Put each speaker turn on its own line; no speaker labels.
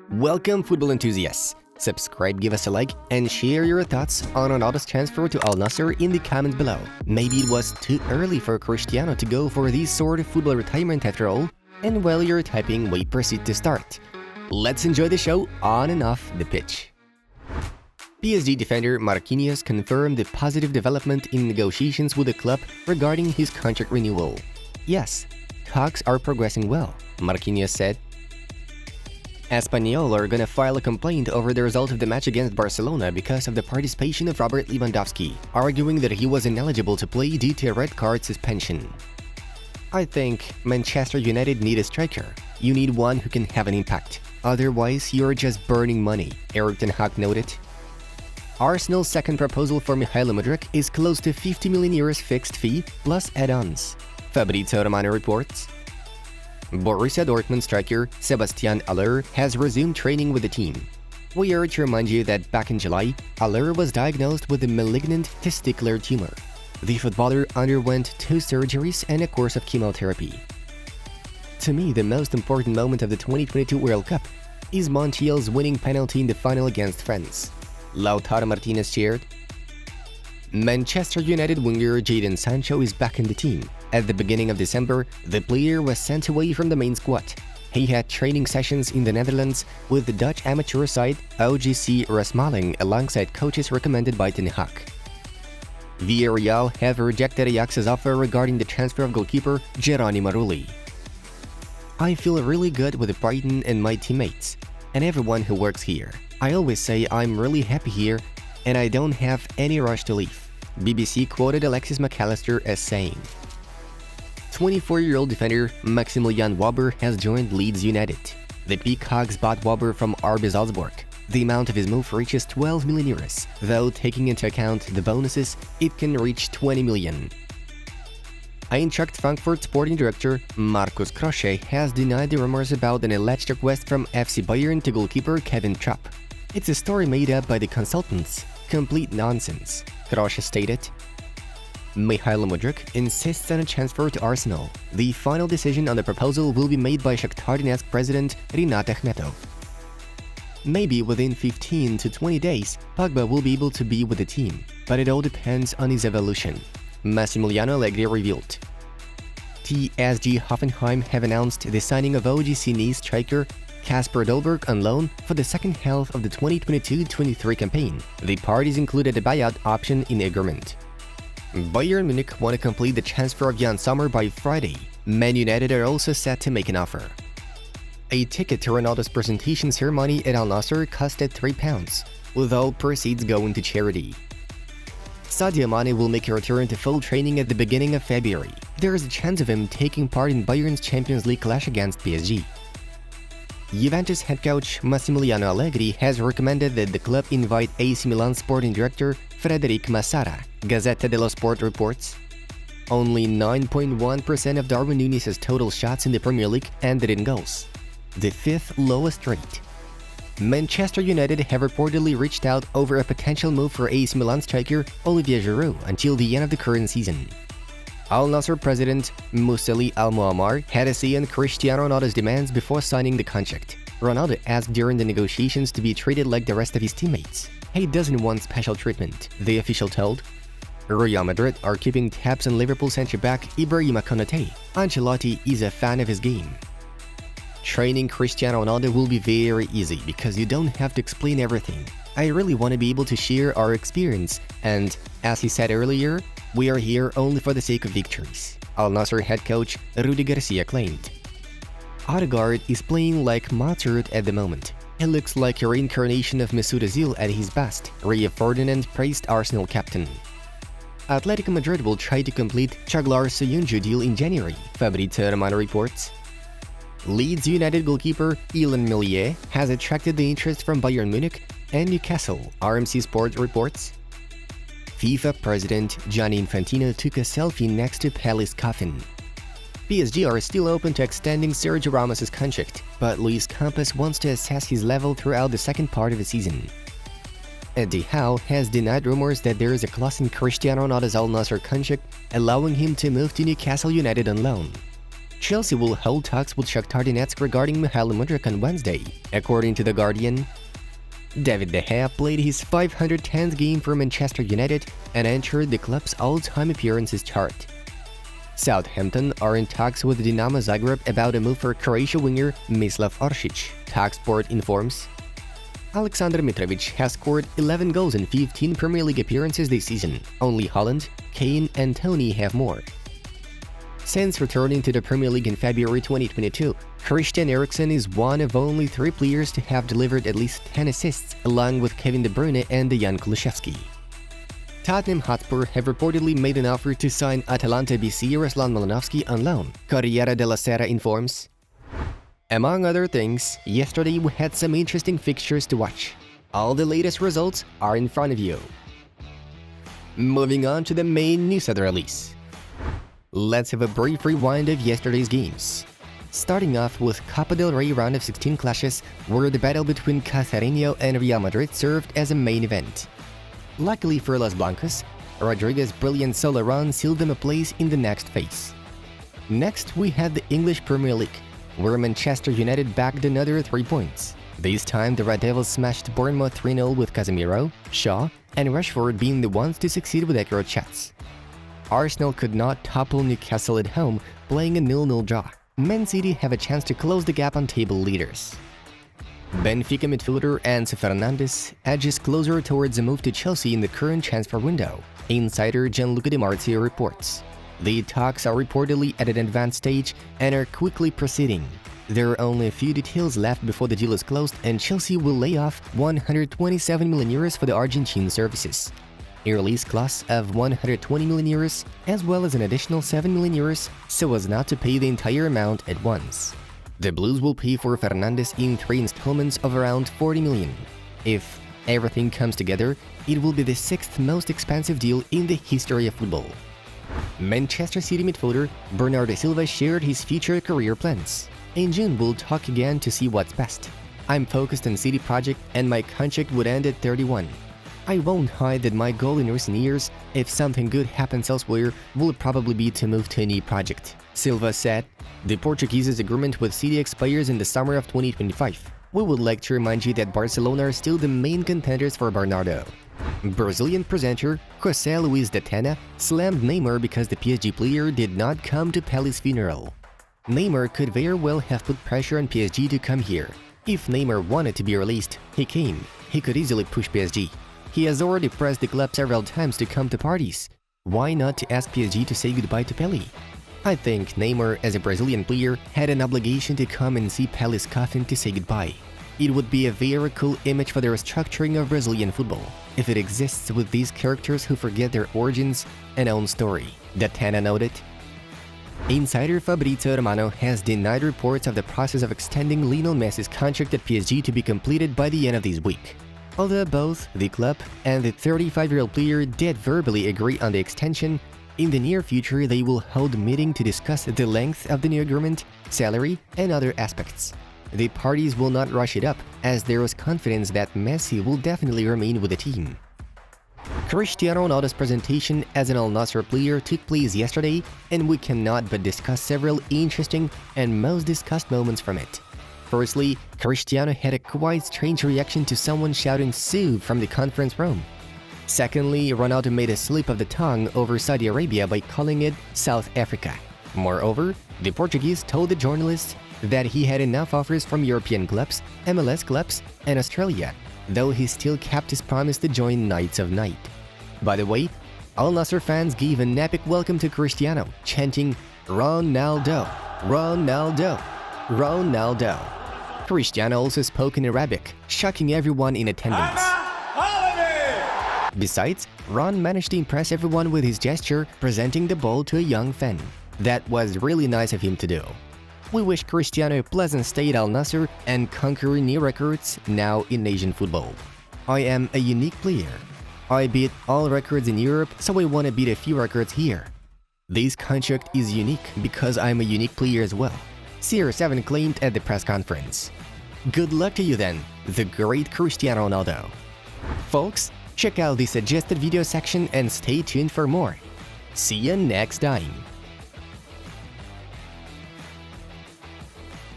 Welcome, football enthusiasts. Subscribe, give us a like, and share your thoughts on Ronaldo's transfer to Al Nassr in the comments below. Maybe it was too early for Cristiano to go for this sort of football retirement after all. And while you're typing, we proceed to start. Let's enjoy the show on and off the pitch. PSG defender Marquinhos confirmed the positive development in negotiations with the club regarding his contract renewal. Yes, talks are progressing well, Marquinhos said. Espanyol are gonna file a complaint over the result of the match against Barcelona because of the participation of Robert Lewandowski, arguing that he was ineligible to play due to a red card suspension. I think Manchester United need a striker. You need one who can have an impact. Otherwise, you're just burning money, Erik ten Hag noted. Arsenal's second proposal for Mykhailo Mudryk is close to €50 million fixed fee plus add-ons, Fabrizio Romano reports. Borussia Dortmund striker Sebastian Aller has resumed training with the team. We are to remind you that back in July, Aller was diagnosed with a malignant testicular tumor. The footballer underwent 2 surgeries and a course of chemotherapy. To me, the most important moment of the 2022 World Cup is Montiel's winning penalty in the final against France, Lautaro Martinez shared. Manchester United winger Jadon Sancho is back in the team. At the beginning of December, the player was sent away from the main squad. He had training sessions in the Netherlands with the Dutch amateur side OGC Rosmalen alongside coaches recommended by Ten Hag. Villarreal have rejected Ajax's offer regarding the transfer of goalkeeper Geronimo Rulli. I feel really good with Brighton and my teammates, and everyone who works here. I always say I'm really happy here, and I don't have any rush to leave, BBC quoted Alexis McAllister as saying. 24-year-old defender Maximilian Wöber has joined Leeds United. The Peacocks bought Wöber from RB Salzburg. The amount of his move reaches €12 million, though taking into account the bonuses, it can reach €20 million. Eintracht Frankfurt sporting director Markus Krösche has denied the rumors about an alleged request from FC Bayern to goalkeeper Kevin Trapp. It's a story made up by the consultants. Complete nonsense, Krösche stated. Mykhailo Mudryk insists on a transfer to Arsenal. The final decision on the proposal will be made by Shakhtar Donetsk president Rinat Akhmetov. Maybe within 15 to 20 days, Pogba will be able to be with the team, but it all depends on his evolution, Massimiliano Allegri revealed. TSG Hoffenheim have announced the signing of OGC Nice striker Kasper Dolberg on loan for the second half of the 2022-23 campaign. The parties included a buyout option in the agreement. Bayern Munich want to complete the transfer of Jan Sommer by Friday. Man United are also set to make an offer. A ticket to Ronaldo's presentation ceremony at Al Nassr costed £3, with all proceeds going to charity. Sadio Mane will make a return to full training at the beginning of February. There is a chance of him taking part in Bayern's Champions League clash against PSG. Juventus head coach Massimiliano Allegri has recommended that the club invite AC Milan sporting director Frederic Massara, Gazzetta dello Sport reports. Only 9.1% of Darwin Núñez's total shots in the Premier League ended in goals, the 5th lowest rate. Manchester United have reportedly reached out over a potential move for AC Milan striker Olivier Giroud until the end of the current season. Al Nassr president Moussaly Al Muammar had a say on Cristiano Ronaldo's demands before signing the contract. Ronaldo asked during the negotiations to be treated like the rest of his teammates. He doesn't want special treatment, the official told. Real Madrid are keeping tabs on Liverpool centre-back Ibrahima Konate. Ancelotti is a fan of his game. Training Cristiano Ronaldo will be very easy because you don't have to explain everything. I really want to be able to share our experience, and as he said earlier, we are here only for the sake of victories, Al Nassr head coach Rudi Garcia claimed. Odegaard is playing like Mozart at the moment. He looks like a reincarnation of Mesut Ozil at his best, Rio Ferdinand praised Arsenal captain. Atletico Madrid will try to complete Çağlar Söyüncü deal in January, Fabrizio Romano reports. Leeds United goalkeeper Ilan Millier has attracted the interest from Bayern Munich and Newcastle, RMC Sport reports. FIFA president Gianni Infantino took a selfie next to Pellé's coffin. PSG are still open to extending Sergio Ramos's contract, but Luis Campos wants to assess his level throughout the second part of the season. Eddie Howe has denied rumors that there is a clause in Cristiano Ronaldo's Al Nassr contract allowing him to move to Newcastle United on loan. Chelsea will hold talks with Shakhtar Donetsk regarding Mihail Mudryk on Wednesday, according to The Guardian. David De Gea played his 510th game for Manchester United and entered the club's all-time appearances chart. Southampton are in talks with Dinamo Zagreb about a move for Croatia winger Mislav Oršić, TalkSport informs. Aleksandar Mitrovic has scored 11 goals in 15 Premier League appearances this season. Only Haaland, Kane and Tony have more. Since returning to the Premier League in February 2022, Christian Eriksen is one of only 3 players to have delivered at least 10 assists, along with Kevin De Bruyne and Dejan Kulusevski. Tottenham Hotspur have reportedly made an offer to sign Atalanta BC Ruslan Malinovsky on loan, Corriere della Sera informs. Among other things, yesterday we had some interesting fixtures to watch. All the latest results are in front of you. Moving on to the main news of the release. Let's have a brief rewind of yesterday's games. Starting off with Copa del Rey round of 16 clashes, where the battle between Cacereño and Real Madrid served as a main event. Luckily for Los Blancos, Rodriguez's brilliant solo run sealed them a place in the next phase. Next, we had the English Premier League, where Manchester United bagged another 3 points. This time, the Red Devils smashed Bournemouth 3-0 with Casemiro, Shaw, and Rashford being the ones to succeed with accurate shots. Arsenal could not topple Newcastle at home, playing a 0-0 draw. Man City have a chance to close the gap on table leaders. Benfica midfielder Enzo Fernandez edges closer towards a move to Chelsea in the current transfer window, insider Gianluca Di Marzio reports. The talks are reportedly at an advanced stage and are quickly proceeding. There are only a few details left before the deal is closed, and Chelsea will lay off 127 million euros for the Argentine services. A release clause of 120 million euros, as well as an additional 7 million euros, so as not to pay the entire amount at once. The Blues will pay for Fernandez in 3 installments of around 40 million. If everything comes together, it will be the 6th most expensive deal in the history of football. Manchester City midfielder Bernardo Silva shared his future career plans. In June, we'll talk again to see what's best. I'm focused on City project and my contract would end at 31. I won't hide that my goal in recent years, if something good happens elsewhere, will probably be to move to a new project, Silva said. The Portuguese's agreement with City expires in the summer of 2025. We would like to remind you that Barcelona are still the main contenders for Bernardo. Brazilian presenter José Luis da Tena slammed Neymar because the PSG player did not come to Pellé's funeral. Neymar could very well have put pressure on PSG to come here. If Neymar wanted to be released, he came. He could easily push PSG. He has already pressed the club several times to come to parties. Why not to ask PSG to say goodbye to Pelé? I think Neymar, as a Brazilian player, had an obligation to come and see Pelé's coffin to say goodbye. It would be a very cool image for the restructuring of Brazilian football, if it exists with these characters who forget their origins and own story, da Tena noted. Insider Fabrizio Romano has denied reports of the process of extending Lionel Messi's contract at PSG to be completed by the end of this week. Although both the club and the 35-year-old player did verbally agree on the extension, in the near future they will hold a meeting to discuss the length of the new agreement, salary, and other aspects. The parties will not rush it up, as there is confidence that Messi will definitely remain with the team. Cristiano Ronaldo's presentation as an Al Nassr player took place yesterday, and we cannot but discuss several interesting and most discussed moments from it. Firstly, Cristiano had a quite strange reaction to someone shouting "Sue" from the conference room. Secondly, Ronaldo made a slip of the tongue over Saudi Arabia by calling it South Africa. Moreover, the Portuguese told the journalists that he had enough offers from European clubs, MLS clubs, and Australia, though he still kept his promise to join Knights of Najd. By the way, Al Nassr fans gave an epic welcome to Cristiano, chanting "Ronaldo, Ronaldo, Ronaldo." Cristiano also spoke in Arabic, shocking everyone in attendance. Besides, Ron managed to impress everyone with his gesture, presenting the ball to a young fan. That was really nice of him to do. We wish Cristiano a pleasant stay at Al Nassr and conquering new records now in Asian football. I am a unique player. I beat all records in Europe, so I want to beat a few records here. This contract is unique because I'm a unique player as well, CR7 claimed at the press conference. Good luck to you then, the great Cristiano Ronaldo. Folks, check out the suggested video section and stay tuned for more. See you next time.